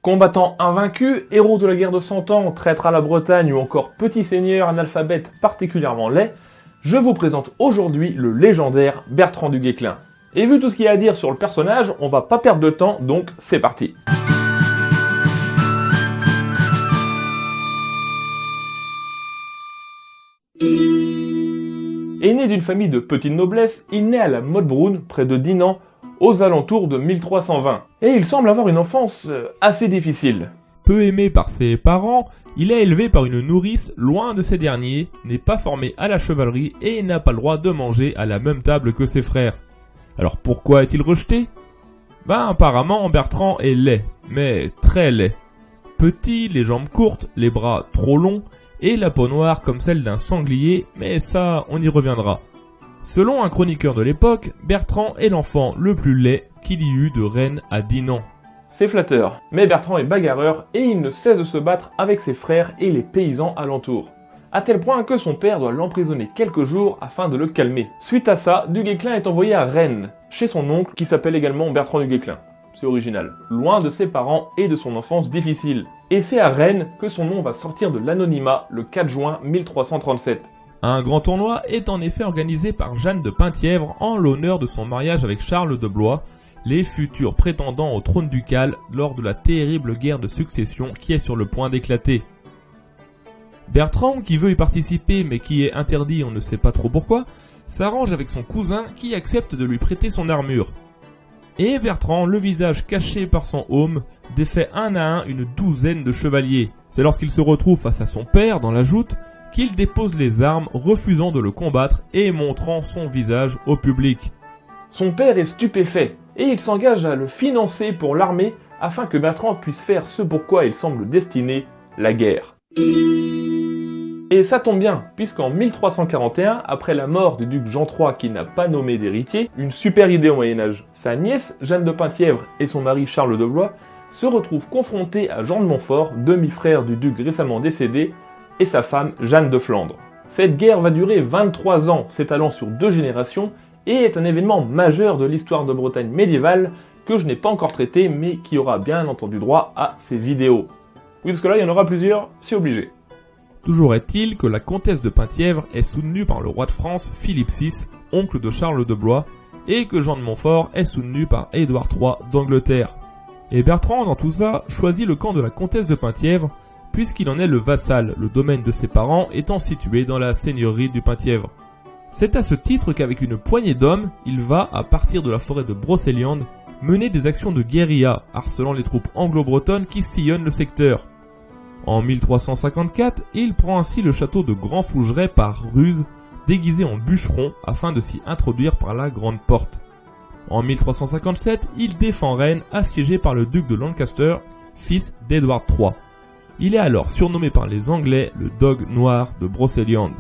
Combattant invaincu, héros de la guerre de 100 ans, traître à la Bretagne ou encore petit seigneur analphabète particulièrement laid, je vous présente aujourd'hui le légendaire Bertrand du Guesclin. Et vu tout ce qu'il y a à dire sur le personnage, on va pas perdre de temps, donc c'est parti. Né d'une famille de petite noblesse, il naît à la Mottbrunn, près de Dinan, aux alentours de 1320. Et il semble avoir une enfance assez difficile. Peu aimé par ses parents, il est élevé par une nourrice loin de ces derniers, n'est pas formé à la chevalerie et n'a pas le droit de manger à la même table que ses frères. Alors pourquoi est-il rejeté ? Apparemment Bertrand est laid, mais très laid. Petit, les jambes courtes, les bras trop longs, et la peau noire comme celle d'un sanglier, mais ça, on y reviendra. Selon un chroniqueur de l'époque, Bertrand est l'enfant le plus laid qu'il y eut de reine à Dinan. C'est flatteur, mais Bertrand est bagarreur et il ne cesse de se battre avec ses frères et les paysans alentours. À tel point que son père doit l'emprisonner quelques jours afin de le calmer. Suite à ça, du Guesclin est envoyé à Rennes, chez son oncle qui s'appelle également Bertrand du Guesclin. C'est original. Loin de ses parents et de son enfance difficile. Et c'est à Rennes que son nom va sortir de l'anonymat le 4 juin 1337. Un grand tournoi est en effet organisé par Jeanne de Penthièvre en l'honneur de son mariage avec Charles de Blois, les futurs prétendants au trône ducal lors de la terrible guerre de succession qui est sur le point d'éclater. Bertrand, qui veut y participer mais qui est interdit on ne sait pas trop pourquoi, s'arrange avec son cousin qui accepte de lui prêter son armure. Et Bertrand, le visage caché par son aume, défait un à un une douzaine de chevaliers. C'est lorsqu'il se retrouve face à son père dans la joute qu'il dépose les armes, refusant de le combattre et montrant son visage au public. Son père est stupéfait et il s'engage à le financer pour l'armée afin que Bertrand puisse faire ce pourquoi il semble destiné, la guerre. Et ça tombe bien, puisqu'en 1341, après la mort du duc Jean III qui n'a pas nommé d'héritier, une super idée au Moyen-Âge, sa nièce Jeanne de Penthièvre et son mari Charles de Blois se retrouvent confrontés à Jean de Montfort, demi-frère du duc récemment décédé, et sa femme Jeanne de Flandre. Cette guerre va durer 23 ans, s'étalant sur 2 générations, et est un événement majeur de l'histoire de Bretagne médiévale que je n'ai pas encore traité, mais qui aura bien entendu droit à ces vidéos. Oui, parce que là, il y en aura plusieurs, c'est obligé. Toujours est-il que la comtesse de Penthièvre est soutenue par le roi de France Philippe VI, oncle de Charles de Blois, et que Jean de Montfort est soutenu par Édouard III d'Angleterre. Et Bertrand, dans tout ça, choisit le camp de la comtesse de Penthièvre, puisqu'il en est le vassal, le domaine de ses parents étant situé dans la seigneurie du Penthièvre. C'est à ce titre qu'avec une poignée d'hommes, il va, à partir de la forêt de Brocéliande, mener des actions de guérilla, harcelant les troupes anglo-bretonnes qui sillonnent le secteur. En 1354, il prend ainsi le château de Grand Fougeray par ruse, déguisé en bûcheron afin de s'y introduire par la grande porte. En 1357, il défend Rennes, assiégé par le duc de Lancaster, fils d'Édouard III. Il est alors surnommé par les Anglais le Dog noir de Brocéliande.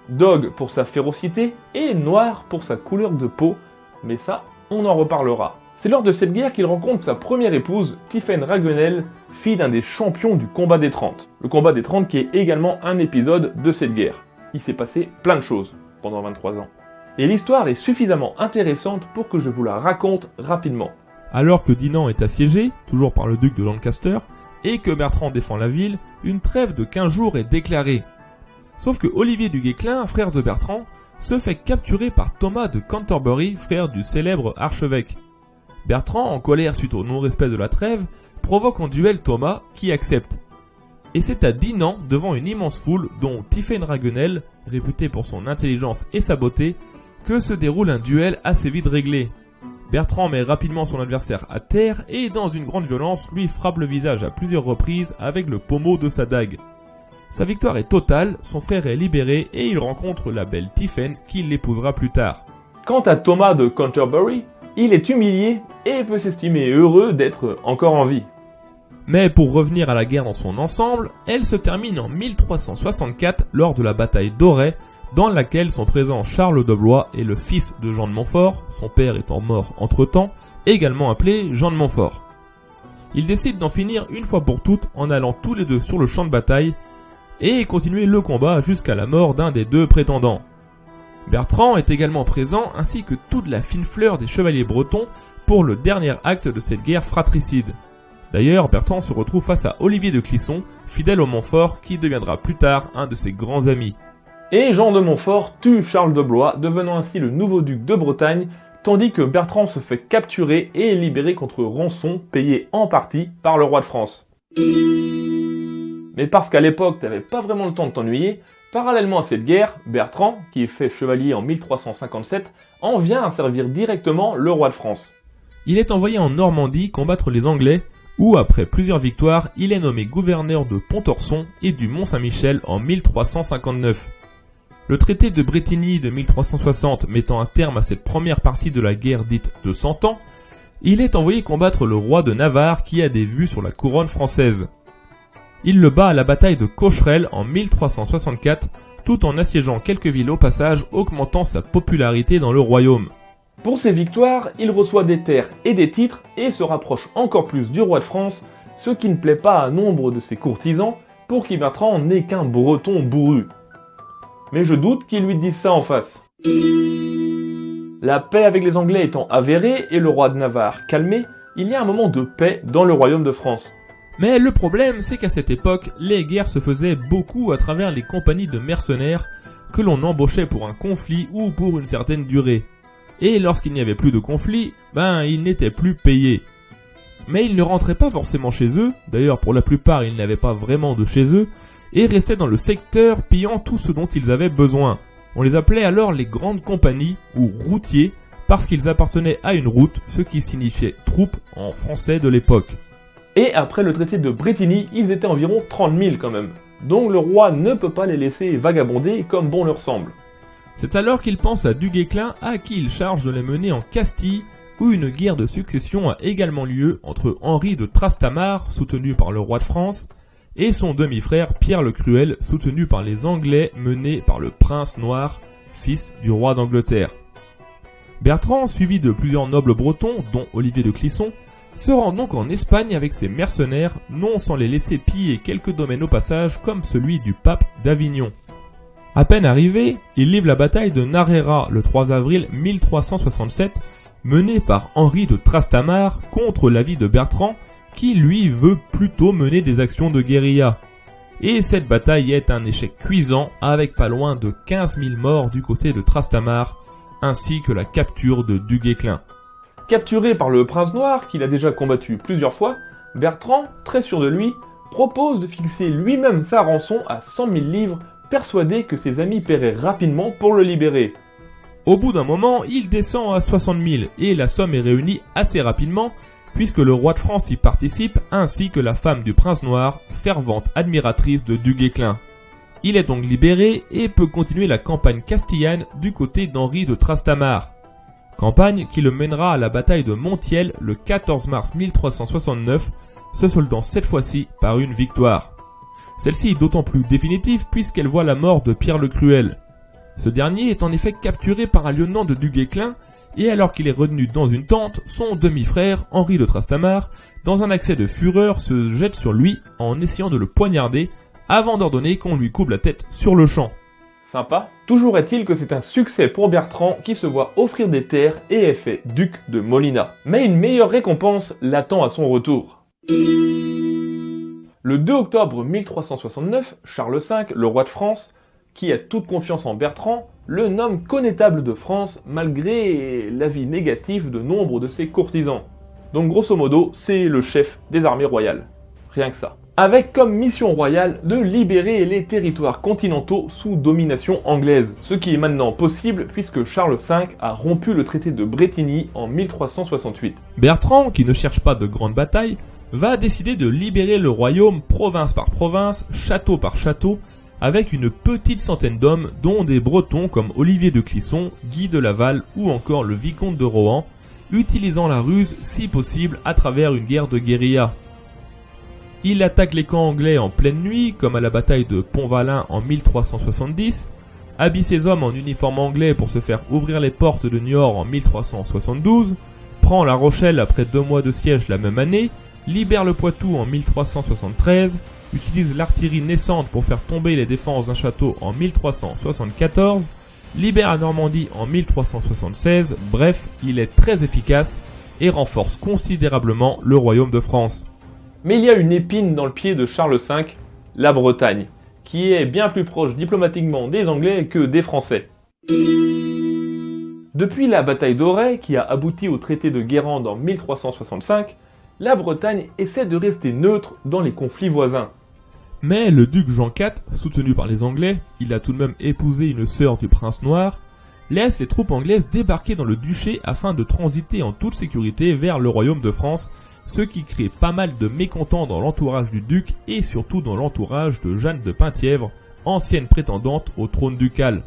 Dog pour sa férocité et noir pour sa couleur de peau, mais ça, on en reparlera. C'est lors de cette guerre qu'il rencontre sa première épouse, Tiphaine Raguenel, fille d'un des champions du combat des 30. Le combat des 30 qui est également un épisode de cette guerre. Il s'est passé plein de choses pendant 23 ans. Et l'histoire est suffisamment intéressante pour que je vous la raconte rapidement. Alors que Dinan est assiégé, toujours par le duc de Lancaster, et que Bertrand défend la ville, une trêve de 15 jours est déclarée. Sauf que Olivier du Guesclin, frère de Bertrand, se fait capturer par Thomas de Canterbury, frère du célèbre archevêque. Bertrand, en colère suite au non-respect de la trêve, provoque en duel Thomas, qui accepte. Et c'est à Dinan, devant une immense foule, dont Tiphaine Raguenel, réputé pour son intelligence et sa beauté, que se déroule un duel assez vite réglé. Bertrand met rapidement son adversaire à terre et, dans une grande violence, lui frappe le visage à plusieurs reprises avec le pommeau de sa dague. Sa victoire est totale, son frère est libéré et il rencontre la belle Tiphaine qui l'épousera plus tard. Quant à Thomas de Canterbury, il est humilié et peut s'estimer heureux d'être encore en vie. Mais pour revenir à la guerre dans son ensemble, elle se termine en 1364 lors de la bataille d'Auray, dans laquelle sont présents Charles de Blois et le fils de Jean de Montfort, son père étant mort entre-temps, également appelé Jean de Montfort. Ils décident d'en finir une fois pour toutes en allant tous les deux sur le champ de bataille et continuer le combat jusqu'à la mort d'un des deux prétendants. Bertrand est également présent ainsi que toute la fine fleur des chevaliers bretons pour le dernier acte de cette guerre fratricide. D'ailleurs, Bertrand se retrouve face à Olivier de Clisson, fidèle au Montfort, qui deviendra plus tard un de ses grands amis. Et Jean de Montfort tue Charles de Blois, devenant ainsi le nouveau duc de Bretagne, tandis que Bertrand se fait capturer et est libéré contre rançon payée en partie par le roi de France. Mais parce qu'à l'époque t'avais pas vraiment le temps de t'ennuyer, parallèlement à cette guerre, Bertrand, qui est fait chevalier en 1357, en vient à servir directement le roi de France. Il est envoyé en Normandie combattre les Anglais, où après plusieurs victoires, il est nommé gouverneur de Pontorson et du Mont-Saint-Michel en 1359. Le traité de Bretigny de 1360 mettant un terme à cette première partie de la guerre dite de 100 ans, il est envoyé combattre le roi de Navarre qui a des vues sur la couronne française. Il le bat à la bataille de Cocherel en 1364, tout en assiégeant quelques villes au passage, augmentant sa popularité dans le royaume. Pour ses victoires, il reçoit des terres et des titres et se rapproche encore plus du roi de France, ce qui ne plaît pas à nombre de ses courtisans, pour qui Bertrand n'est qu'un breton bourru. Mais je doute qu'ils lui disent ça en face. La paix avec les Anglais étant avérée et le roi de Navarre calmé, il y a un moment de paix dans le royaume de France. Mais le problème, c'est qu'à cette époque, les guerres se faisaient beaucoup à travers les compagnies de mercenaires que l'on embauchait pour un conflit ou pour une certaine durée. Et lorsqu'il n'y avait plus de conflit, ils n'étaient plus payés. Mais ils ne rentraient pas forcément chez eux, d'ailleurs pour la plupart ils n'avaient pas vraiment de chez eux, et restaient dans le secteur pillant tout ce dont ils avaient besoin. On les appelait alors les grandes compagnies ou routiers parce qu'ils appartenaient à une route, ce qui signifiait troupe en français de l'époque. Et après le traité de Bretigny, ils étaient environ 30 000 quand même. Donc le roi ne peut pas les laisser vagabonder comme bon leur semble. C'est alors qu'il pense à Duguesclin à qui il charge de les mener en Castille, où une guerre de succession a également lieu entre Henri de Trastamare, soutenu par le roi de France, et son demi-frère Pierre le Cruel, soutenu par les Anglais menés par le prince noir, fils du roi d'Angleterre. Bertrand, suivi de plusieurs nobles bretons, dont Olivier de Clisson, se rend donc en Espagne avec ses mercenaires, non sans les laisser piller quelques domaines au passage comme celui du pape d'Avignon. À peine arrivé, il livre la bataille de Narera le 3 avril 1367, menée par Henri de Trastamare contre l'avis de Bertrand, qui lui veut plutôt mener des actions de guérilla. Et cette bataille est un échec cuisant, avec pas loin de 15 000 morts du côté de Trastamare, ainsi que la capture de Duguesclin. Capturé par le prince noir, qu'il a déjà combattu plusieurs fois, Bertrand, très sûr de lui, propose de fixer lui-même sa rançon à 100 000 livres, persuadé que ses amis paieraient rapidement pour le libérer. Au bout d'un moment, il descend à 60 000 et la somme est réunie assez rapidement, puisque le roi de France y participe, ainsi que la femme du prince noir, fervente admiratrice de Duguesclin. Il est donc libéré et peut continuer la campagne castillane du côté d'Henri de Trastamare. Campagne qui le mènera à la bataille de Montiel le 14 mars 1369, se soldant cette fois-ci par une victoire. Celle-ci est d'autant plus définitive puisqu'elle voit la mort de Pierre le Cruel. Ce dernier est en effet capturé par un lieutenant de Duguesclin et alors qu'il est retenu dans une tente, son demi-frère, Henri de Trastamare, dans un accès de fureur se jette sur lui en essayant de le poignarder avant d'ordonner qu'on lui coupe la tête sur le champ. Sympa. Toujours est-il que c'est un succès pour Bertrand qui se voit offrir des terres et est fait duc de Molina. Mais une meilleure récompense l'attend à son retour. Le 2 octobre 1369, Charles V, le roi de France, qui a toute confiance en Bertrand, le nomme connétable de France malgré l'avis négatif de nombre de ses courtisans. Donc grosso modo, c'est le chef des armées royales. Rien que ça. Avec comme mission royale de libérer les territoires continentaux sous domination anglaise, ce qui est maintenant possible puisque Charles V a rompu le traité de Bretigny en 1368. Bertrand, qui ne cherche pas de grandes batailles, va décider de libérer le royaume province par province, château par château, avec une petite centaine d'hommes, dont des Bretons comme Olivier de Clisson, Guy de Laval ou encore le vicomte de Rohan, utilisant la ruse si possible à travers une guerre de guérilla. Il attaque les camps anglais en pleine nuit, comme à la bataille de Pont-Valin en 1370, habille ses hommes en uniforme anglais pour se faire ouvrir les portes de Niort en 1372, prend La Rochelle après 2 mois de siège la même année, libère le Poitou en 1373, utilise l'artillerie naissante pour faire tomber les défenses d'un château en 1374, libère la Normandie en 1376, bref, il est très efficace et renforce considérablement le royaume de France. Mais il y a une épine dans le pied de Charles V, la Bretagne, qui est bien plus proche diplomatiquement des Anglais que des Français. Depuis la bataille d'Auray, qui a abouti au traité de Guérande en 1365, la Bretagne essaie de rester neutre dans les conflits voisins. Mais le duc Jean IV, soutenu par les Anglais, il a tout de même épousé une sœur du prince noir, laisse les troupes anglaises débarquer dans le duché afin de transiter en toute sécurité vers le royaume de France, ce qui crée pas mal de mécontents dans l'entourage du duc et surtout dans l'entourage de Jeanne de Penthièvre, ancienne prétendante au trône ducal.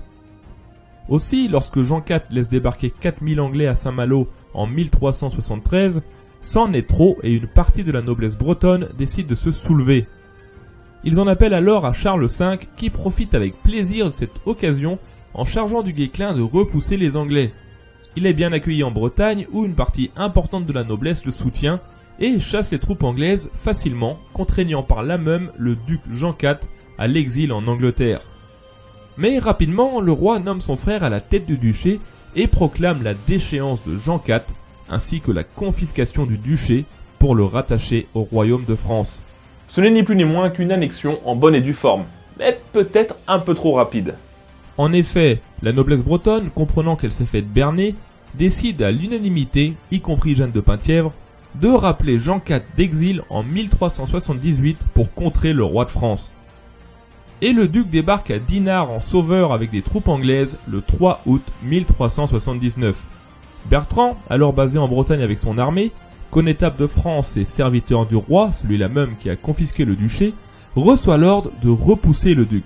Aussi, lorsque Jean IV laisse débarquer 4000 Anglais à Saint-Malo en 1373, c'en est trop et une partie de la noblesse bretonne décide de se soulever. Ils en appellent alors à Charles V qui profite avec plaisir de cette occasion en chargeant du Guesclin de repousser les Anglais. Il est bien accueilli en Bretagne où une partie importante de la noblesse le soutient et chasse les troupes anglaises facilement, contraignant par là même le duc Jean IV à l'exil en Angleterre. Mais rapidement, le roi nomme son frère à la tête du duché et proclame la déchéance de Jean IV ainsi que la confiscation du duché pour le rattacher au royaume de France. Ce n'est ni plus ni moins qu'une annexion en bonne et due forme, mais peut-être un peu trop rapide. En effet, la noblesse bretonne, comprenant qu'elle s'est faite berner, décide à l'unanimité, y compris Jeanne de Penthièvre, de rappeler Jean IV d'exil en 1378 pour contrer le roi de France. Et le duc débarque à Dinard en sauveur avec des troupes anglaises le 3 août 1379. Bertrand, alors basé en Bretagne avec son armée, connétable de France et serviteur du roi, celui-là même qui a confisqué le duché, reçoit l'ordre de repousser le duc.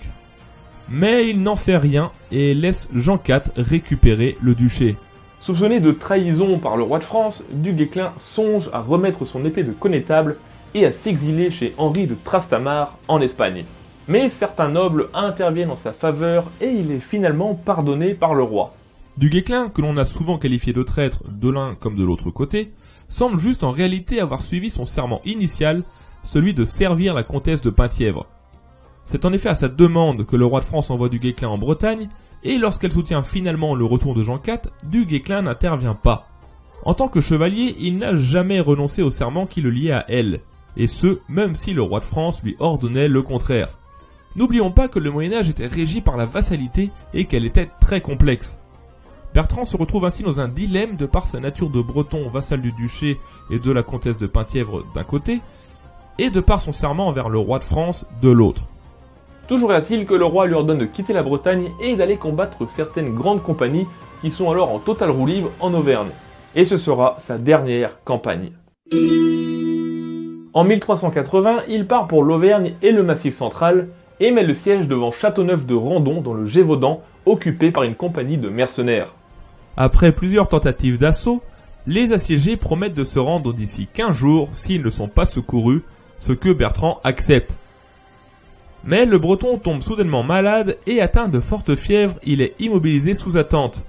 Mais il n'en fait rien et laisse Jean IV récupérer le duché. Soupçonné de trahison par le roi de France, du Guesclin songe à remettre son épée de connétable et à s'exiler chez Henri de Trastamare en Espagne. Mais certains nobles interviennent en sa faveur et il est finalement pardonné par le roi. Du Guesclin, que l'on a souvent qualifié de traître de l'un comme de l'autre côté, semble juste en réalité avoir suivi son serment initial, celui de servir la comtesse de Penthièvre. C'est en effet à sa demande que le roi de France envoie du Guesclin en Bretagne, et lorsqu'elle soutient finalement le retour de Jean IV, du Guesclin n'intervient pas. En tant que chevalier, il n'a jamais renoncé au serment qui le liait à elle, et ce, même si le roi de France lui ordonnait le contraire. N'oublions pas que le Moyen-Âge était régi par la vassalité et qu'elle était très complexe. Bertrand se retrouve ainsi dans un dilemme de par sa nature de breton vassal du duché et de la comtesse de Penthièvre d'un côté, et de par son serment envers le roi de France de l'autre. Toujours est-il que le roi lui ordonne de quitter la Bretagne et d'aller combattre certaines grandes compagnies qui sont alors en totale roue libre en Auvergne. Et ce sera sa dernière campagne. En 1380, il part pour l'Auvergne et le Massif central et met le siège devant Châteauneuf de Randon dans le Gévaudan, occupé par une compagnie de mercenaires. Après plusieurs tentatives d'assaut, les assiégés promettent de se rendre d'ici 15 jours s'ils ne sont pas secourus, ce que Bertrand accepte. Mais le Breton tombe soudainement malade et atteint de forte fièvre, il est immobilisé sous attente.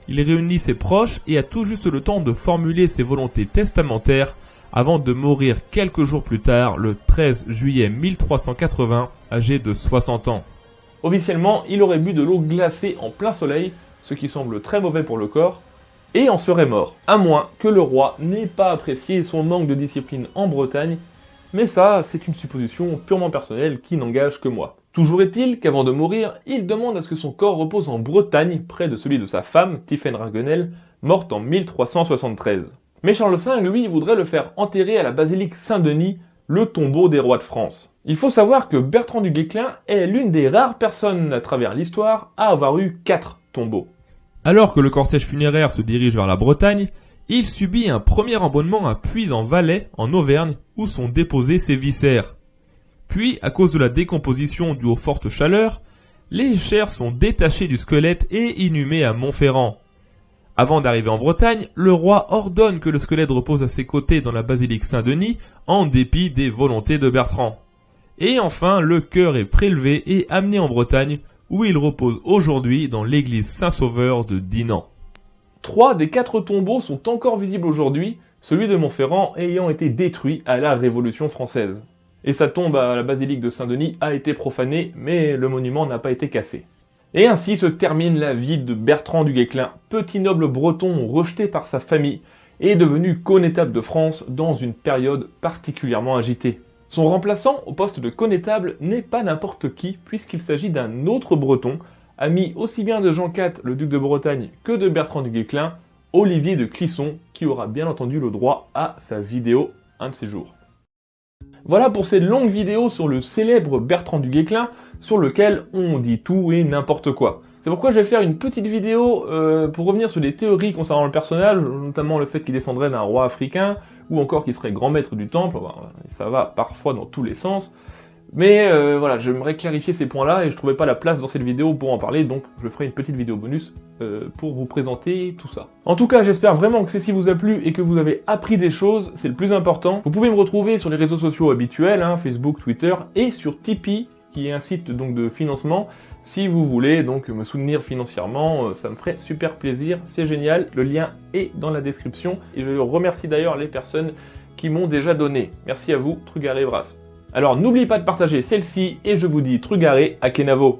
Il réunit ses proches et a tout juste le temps de formuler ses volontés testamentaires avant de mourir quelques jours plus tard, le 13 juillet 1380, âgé de 60 ans. Officiellement, il aurait bu de l'eau glacée en plein soleil, ce qui semble très mauvais pour le corps, et en serait mort, à moins que le roi n'ait pas apprécié son manque de discipline en Bretagne, mais ça, c'est une supposition purement personnelle qui n'engage que moi. Toujours est-il qu'avant de mourir, il demande à ce que son corps repose en Bretagne, près de celui de sa femme, Tiphaine Raguenel, morte en 1373. Mais Charles V, lui, voudrait le faire enterrer à la basilique Saint-Denis, le tombeau des rois de France. Il faut savoir que Bertrand du Guesclin est l'une des rares personnes à travers l'histoire à avoir eu 4 tombeaux. Alors que le cortège funéraire se dirige vers la Bretagne, il subit un premier embaumement à Puy-en-Valais, en Auvergne, où sont déposés ses viscères. Puis, à cause de la décomposition due aux fortes chaleurs, les chairs sont détachées du squelette et inhumées à Montferrand. Avant d'arriver en Bretagne, le roi ordonne que le squelette repose à ses côtés dans la basilique Saint-Denis, en dépit des volontés de Bertrand. Et enfin, le cœur est prélevé et amené en Bretagne, où il repose aujourd'hui dans l'église Saint-Sauveur de Dinan. 3 des 4 tombeaux sont encore visibles aujourd'hui, celui de Montferrand ayant été détruit à la Révolution française. Et sa tombe à la basilique de Saint-Denis a été profanée, mais le monument n'a pas été cassé. Et ainsi se termine la vie de Bertrand du Guesclin, petit noble breton rejeté par sa famille et est devenu connétable de France dans une période particulièrement agitée. Son remplaçant au poste de connétable n'est pas n'importe qui, puisqu'il s'agit d'un autre breton, ami aussi bien de Jean IV, le duc de Bretagne, que de Bertrand du Guesclin, Olivier de Clisson, qui aura bien entendu le droit à sa vidéo un de ces jours. Voilà pour cette longue vidéo sur le célèbre Bertrand du Guesclin, sur lequel on dit tout et n'importe quoi. C'est pourquoi je vais faire une petite vidéo pour revenir sur des théories concernant le personnage, notamment le fait qu'il descendrait d'un roi africain, ou encore qu'il serait grand maître du temple. Ça va parfois dans tous les sens. Mais voilà, j'aimerais clarifier ces points-là et je trouvais pas la place dans cette vidéo pour en parler, donc je ferai une petite vidéo bonus pour vous présenter tout ça. En tout cas, j'espère vraiment que ceci vous a plu et que vous avez appris des choses, c'est le plus important. Vous pouvez me retrouver sur les réseaux sociaux habituels, Facebook, Twitter, et sur Tipeee, qui est un site donc de financement. Si vous voulez donc me soutenir financièrement, ça me ferait super plaisir, c'est génial, le lien est dans la description, et je remercie d'ailleurs les personnes qui m'ont déjà donné. Merci à vous, Trugaré Brass. Alors n'oubliez pas de partager celle-ci, et je vous dis Trugaré à Kenavo.